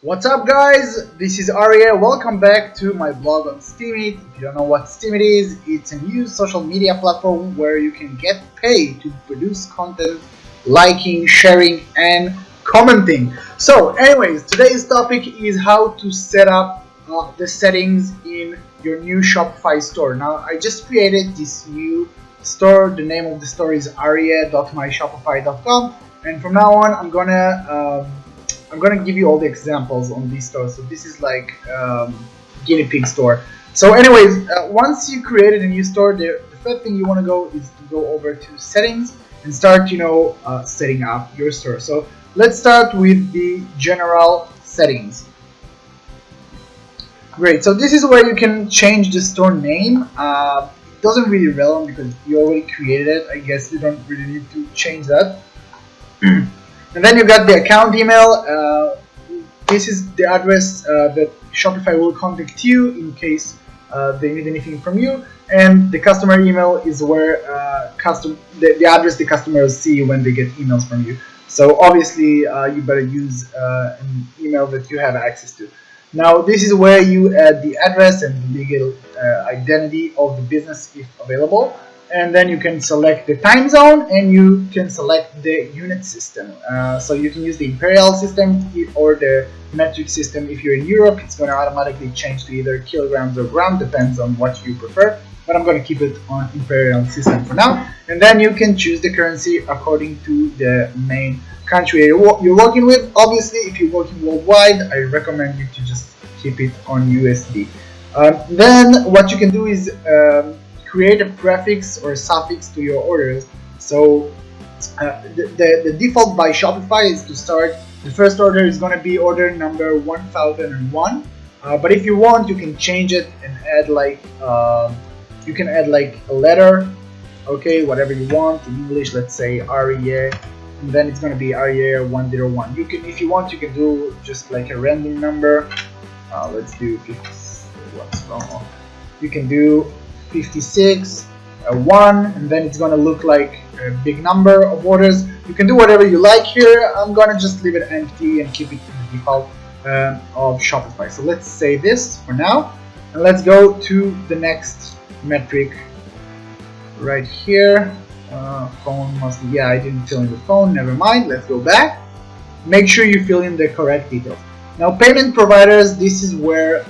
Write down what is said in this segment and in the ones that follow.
What's up, guys? This is Arya. Welcome back to my blog on Steemit. If you don't know what Steemit is, it's a new social media platform where you can get paid to produce content, liking, sharing, and commenting. So, anyways, today's topic is how to set up the settings in your new Shopify store. Now, I just created this new store. The name of the store is arya.myshopify.com, and from now on, I'm gonna give you all the examples on these stores. So this is like guinea pig store. So anyways, once you created a new store, the first thing you want to go is to go over to settings and start, setting up your store. So let's start with the general settings. Great. So this is where you can change the store name. It doesn't really relevant because you already created it. I guess you don't really need to change that. And then you got the account email. This is the address that Shopify will contact you in case they need anything from you. And the customer email is where the address the customers see when they get emails from you. So obviously you better use an email that you have access to. Now this is where you add the address and the legal identity of the business if available. And then you can select the time zone and you can select the unit system. So you can use the imperial system or the metric system. If you're in Europe, it's going to automatically change to either kilograms or grams, depends on what you prefer. But I'm going to keep it on imperial system for now. And then you can choose the currency according to the main country you're working with. Obviously, if you're working worldwide, I recommend you to just keep it on USD. Then what you can do is create a prefix or suffix to your orders. So the default by Shopify is to start, the first order is going to be order number 1001. But if you want, you can change it and add like a letter, okay, whatever you want. In English, let's say Arya, and then it's going to be Arya 101. You can, if you want, you can do just like a random number. Let's do 50. What's wrong? You can do 56, 1, and then it's gonna look like a big number of orders. You can do whatever you like here. I'm gonna just leave it empty and keep it in the default of Shopify. So let's save this for now, and let's go to the next metric right here. Phone must, yeah, I didn't fill in the phone, never mind. Let's go back. Make sure you fill in the correct details. Now, payment providers, this is where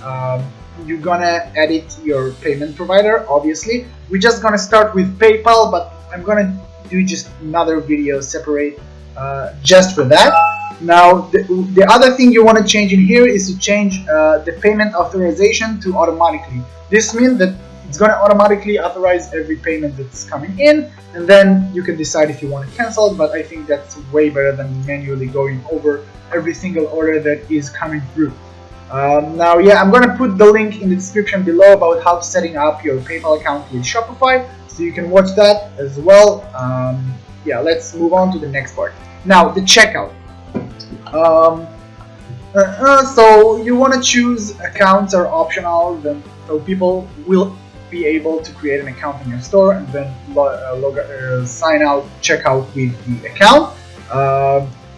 you're gonna edit your payment provider. Obviously, we're just gonna start with PayPal, but I'm gonna do just another video separate just for that. Now the other thing you want to change in here is to change the payment authorization to automatically. This means that it's gonna automatically authorize every payment that's coming in, and then you can decide if you want to cancel it. But I think that's way better than manually going over every single order that is coming through. Now, yeah, I'm going to put the link in the description below about how setting up your PayPal account with Shopify, so you can watch that as well. Yeah, let's move on to the next part. Now, the checkout. So you want to choose accounts are optional, so people will be able to create an account in your store and then sign out, check out with the account.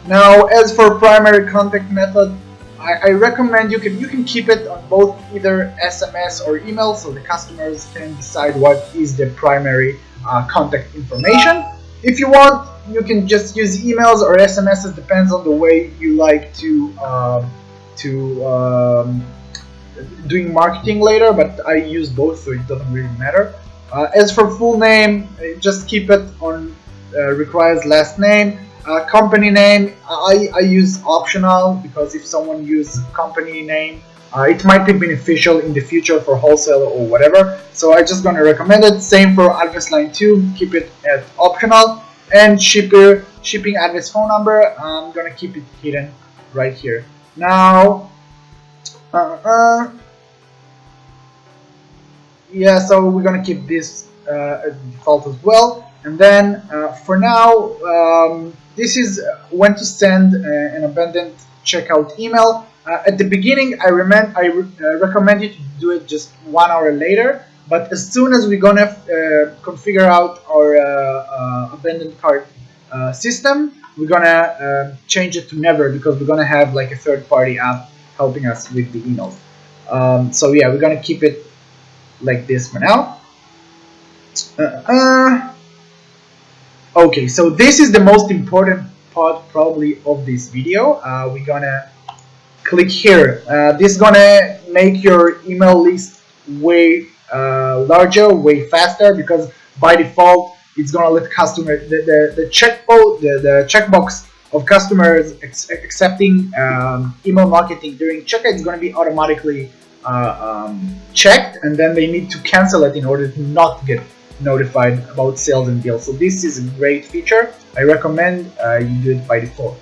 Now, as for primary contact method, I recommend you can keep it on both either SMS or email, so the customers can decide what is the primary contact information. If you want, you can just use emails or SMSs. Depends on the way you like to doing marketing later. But I use both, so it doesn't really matter. As for full name, just keep it on requires last name. Company name, I use optional, because if someone uses company name, it might be beneficial in the future for wholesale or whatever. So I'm just going to recommend it. Same for address line 2, keep it at optional. And shipping address phone number, I'm going to keep it hidden right here. Now, yeah, so we're going to keep this as default as well. And then for now, this is when to send an abandoned checkout email. At the beginning, I recommend you to do it just 1 hour later. But as soon as we're gonna configure out our abandoned cart system, we're gonna change it to never, because we're gonna have like a third-party app helping us with the emails. So yeah, we're gonna keep it like this for now. Okay, so this is the most important part probably of this video. We're gonna click here. This is gonna make your email list way larger, way faster, because by default it's gonna let customer the checkbox of customers accepting email marketing during checkout is gonna be automatically checked, and then they need to cancel it in order to not get notified about sales and deals. So this is a great feature. I recommend you do it by default.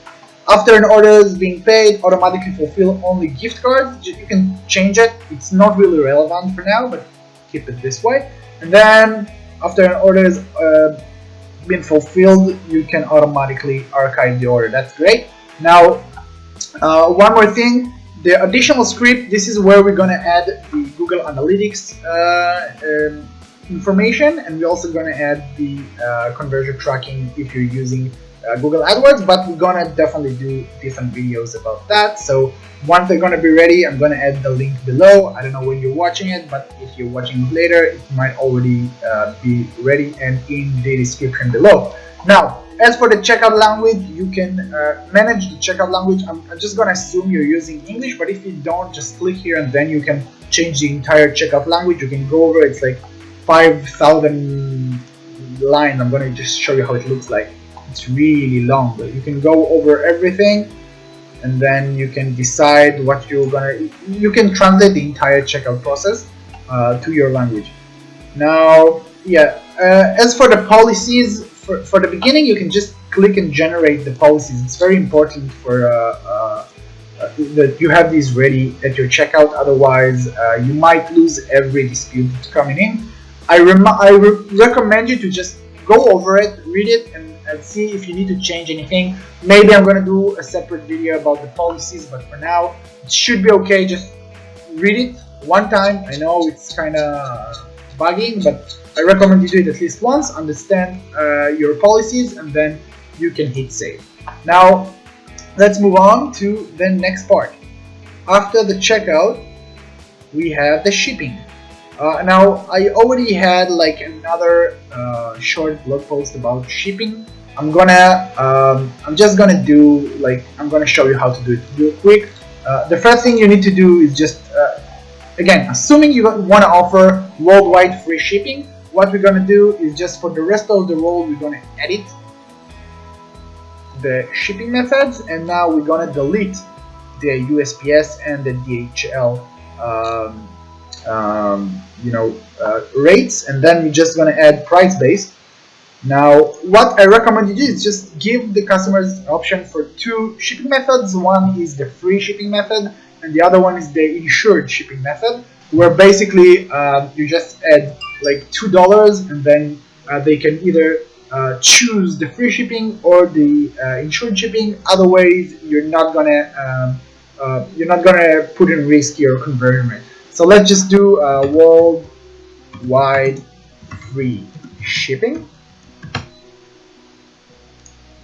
After an order is being paid, automatically fulfill only gift cards. You can change it. It's not really relevant for now, but keep it this way. And then after an order is been fulfilled, you can automatically archive the order. That's great. Now, one more thing. The additional script, this is where we're gonna add the Google Analytics information, and we're also going to add the conversion tracking if you're using Google AdWords, but we're going to definitely do different videos about that. So once they're going to be ready, I'm going to add the link below. I don't know when you're watching it, but if you're watching it later, it might already be ready and in the description below. Now, as for the checkout language, you can manage the checkout language. I'm just going to assume you're using English, but if you don't, just click here and then you can change the entire checkout language. You can go over, it's like 5,000 lines. I'm going to just show you how it looks like. It's really long, but you can go over everything and then you can decide what you're going to, you can translate the entire checkout process to your language. Now, yeah, as for the policies, for the beginning, you can just click and generate the policies. It's very important for that you have these ready at your checkout. Otherwise, you might lose every dispute that's coming in. I recommend you to just go over it, read it, and see if you need to change anything. Maybe I'm going to do a separate video about the policies, but for now, it should be okay. Just read it one time. I know it's kind of bugging, but I recommend you do it at least once, understand your policies, and then you can hit save. Now, let's move on to the next part. After the checkout, we have the shipping. Now, I already had like another short blog post about shipping. I'm just gonna do like, I'm gonna show you how to do it real quick. The first thing you need to do is just, again, assuming you want to offer worldwide free shipping, what we're gonna do is just for the rest of the world, we're gonna edit the shipping methods, and now we're gonna delete the USPS and the DHL rates, and then we're just going to add price based. Now, what I recommend you do is just give the customers option for two shipping methods. One is the free shipping method, and the other one is the insured shipping method, where basically you just add like $2, and then they can either choose the free shipping or the insured shipping. Otherwise, you're not gonna put in risk your conversion rate. So let's just do worldwide free shipping.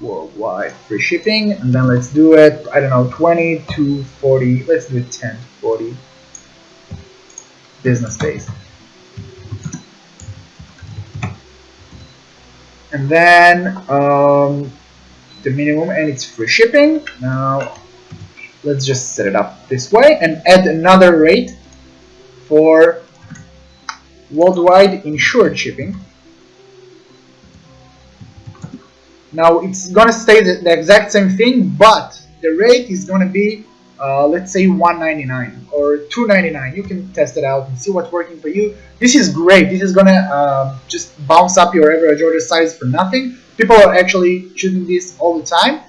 Worldwide free shipping, and then let's do it, I don't know, 20 to 40, let's do it 10 to 40 business days. And then the minimum, and it's free shipping. Now let's just set it up this way and add another rate for worldwide insured shipping. Now it's gonna stay the exact same thing, but the rate is gonna be let's say $1.99 or $2.99. You can test it out and see what's working for you. This is great. This is gonna just bounce up your average order size for nothing. People are actually choosing this all the time.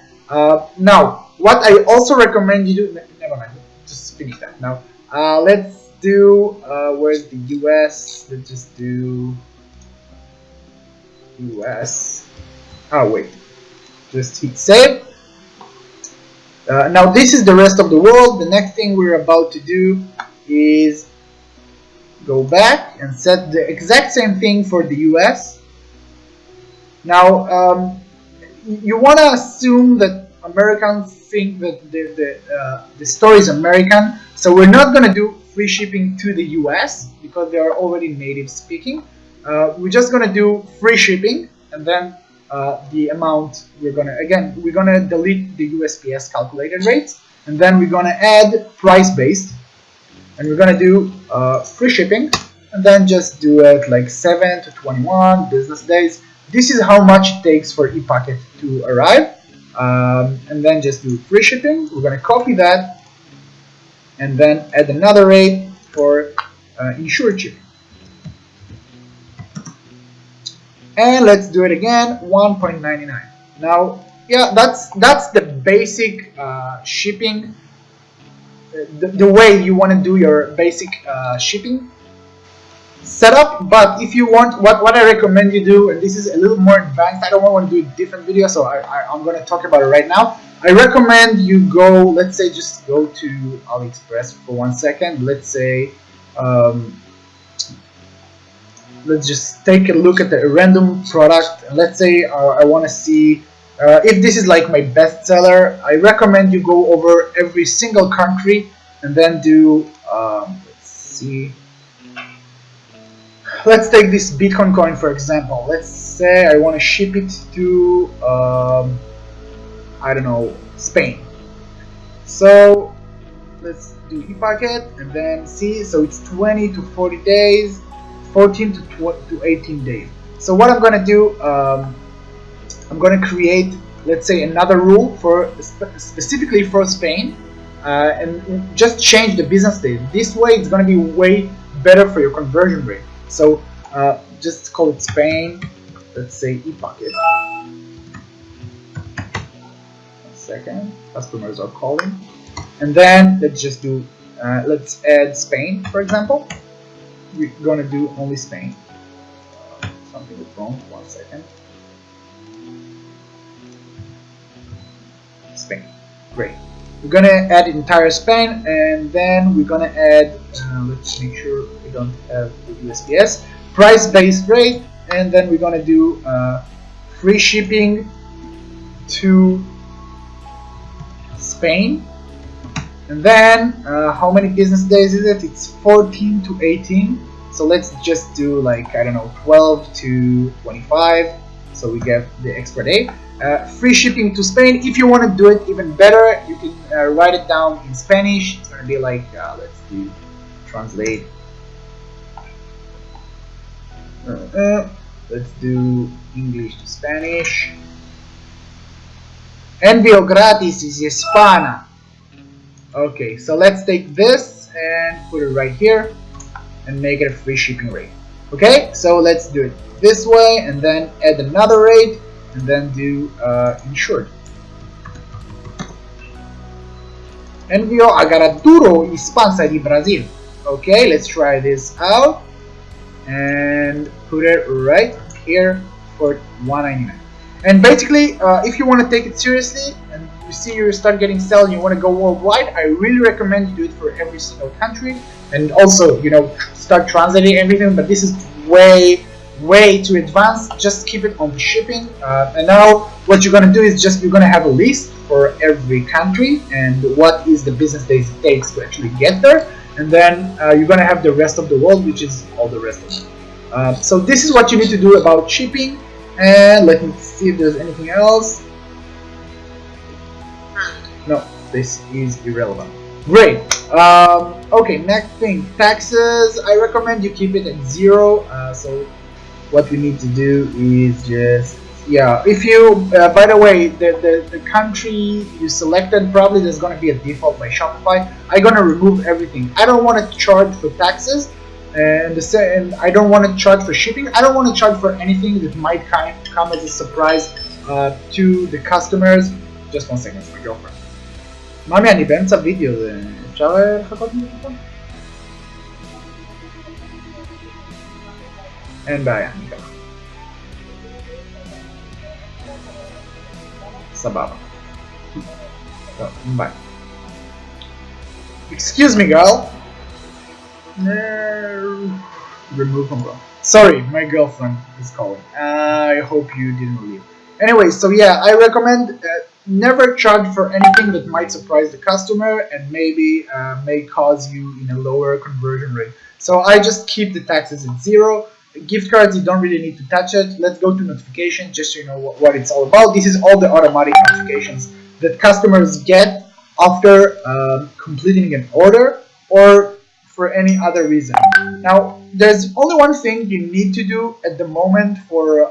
Now, what I also recommend you do, never mind, just finish that. Now, let's do, where's the US? Let's just do US. Oh wait, just hit save. Now this is the rest of the world. The next thing we're about to do is go back and set the exact same thing for the US. Now you want to assume that Americans think that the store is American, so we're not gonna do free shipping to the US because they are already native speaking. We're just gonna do free shipping, and then the amount we're gonna delete the USPS calculated rates, and then we're gonna add price based, and we're gonna do free shipping, and then just do it like 7 to 21 business days. This is how much it takes for e-packet to arrive, and then just do free shipping. We're gonna copy that, and then add another rate for insured shipping. And let's do it again, 1.99. Now, yeah, that's the basic shipping, the way you want to do your basic shipping setup. But if you want, what I recommend you do, and this is a little more advanced, I don't want to do a different video, so I'm going to talk about it right now. I recommend you go, let's say, just go to AliExpress for 1 second. Let's say, let's just take a look at the random product. Let's say I want to see if this is like my best seller. I recommend you go over every single country and then do let's see, let's take this Bitcoin coin for example. Let's say I want to ship it to I don't know, Spain. So let's do e-packet and then see. So it's 20 to 40 days, 14 to 18 days. So what I'm gonna do, I'm gonna create, let's say, another rule for specifically for Spain, and just change the business days. This way, it's gonna be way better for your conversion rate. So just call it Spain. Let's say e-packet. 1 second, customers are calling, and then let's just do. Let's add Spain, for example. We're gonna do only Spain. Something is wrong. 1 second. Spain. Great. We're gonna add entire Spain, and then we're gonna add. Let's make sure we don't have the USPS price-based rate, and then we're gonna do free shipping to Spain. And then, how many business days is it? It's 14 to 18. So let's just do like, I don't know, 12 to 25. So we get the extra day. Free shipping to Spain. If you want to do it even better, you can write it down in Spanish. It's going to be like, let's do translate. Let's do English to Spanish. Envío gratis y hispana. Okay, so let's take this and put it right here and make it a free shipping rate. Okay, so let's do it this way and then add another rate and then do insured. Envio agraduro Hispanza di Brazil. Okay, let's try this out and put it right here for $1.99. And basically, if you want to take it seriously and you see you start getting sales and you want to go worldwide, I really recommend you do it for every single country, and also, you know, start translating everything. But this is way too advanced. Just keep it on the shipping. And now what you're gonna do is just you're gonna have a list for every country and what is the business days it takes to actually get there, and then you're gonna have the rest of the world, which is all the rest of it. So this is what you need to do about shipping. And let me see if there's anything else. No, this is irrelevant. Great. Okay, next thing, taxes. I recommend you keep it at 0. So what we need to do is just, yeah, if you, by the way, the country you selected, probably there's going to be a default by Shopify. I'm going to remove everything. I don't want to charge for taxes. And I don't want to charge for shipping. I don't want to charge for anything that might come as a surprise to the customers. Just 1 second, it's my girlfriend. מאמי, אני באמצע וידאו, אפשר לחכות מפה? אין בעיה, אני ככה. סבבה. טוב, ביי. Excuse me, girl. Remove from phone. Sorry, my girlfriend is calling. I hope you didn't leave. Anyway, so yeah, I recommend never charge for anything that might surprise the customer and maybe may cause you in a lower conversion rate. So I just keep the taxes at 0. Gift cards, you don't really need to touch it. Let's go to notifications just so you know what it's all about. This is all the automatic notifications that customers get after completing an order or for any other reason. Now, there's only one thing you need to do at the moment for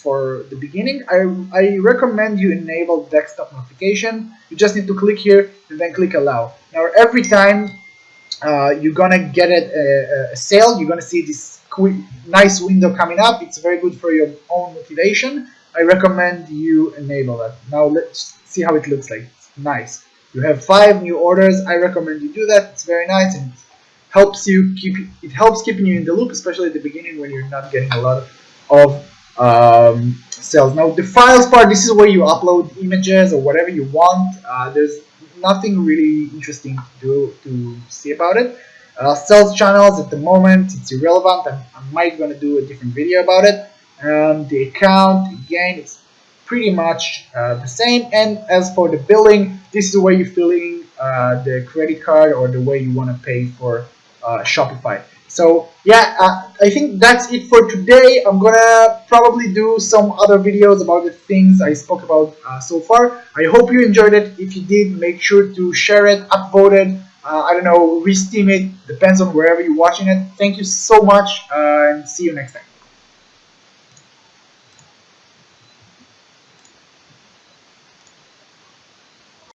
the beginning. I recommend you enable desktop notification. You just need to click here and then click allow. Now, every time you're gonna get a sale, you're gonna see this nice window coming up. It's very good for your own motivation. I recommend you enable that. Now let's see how it looks like. It's nice. You have 5 new orders. I recommend you do that. It's very nice and helps keeping you in the loop, especially at the beginning when you're not getting a lot of sales. Now the files part, this is where you upload images or whatever you want. There's nothing really interesting to see about it. Sales channels, at the moment it's irrelevant. I might gonna do a different video about it. The account, again, it's pretty much the same. And as for the billing, this is where you're filling the credit card or the way you want to pay for Shopify. So yeah, I think that's it for today. I'm gonna probably do some other videos about the things I spoke about so far. I hope you enjoyed it. If you did, make sure to share it, upvote it, I don't know, re-steam it, depends on wherever you're watching it. Thank you so much, and see you next time.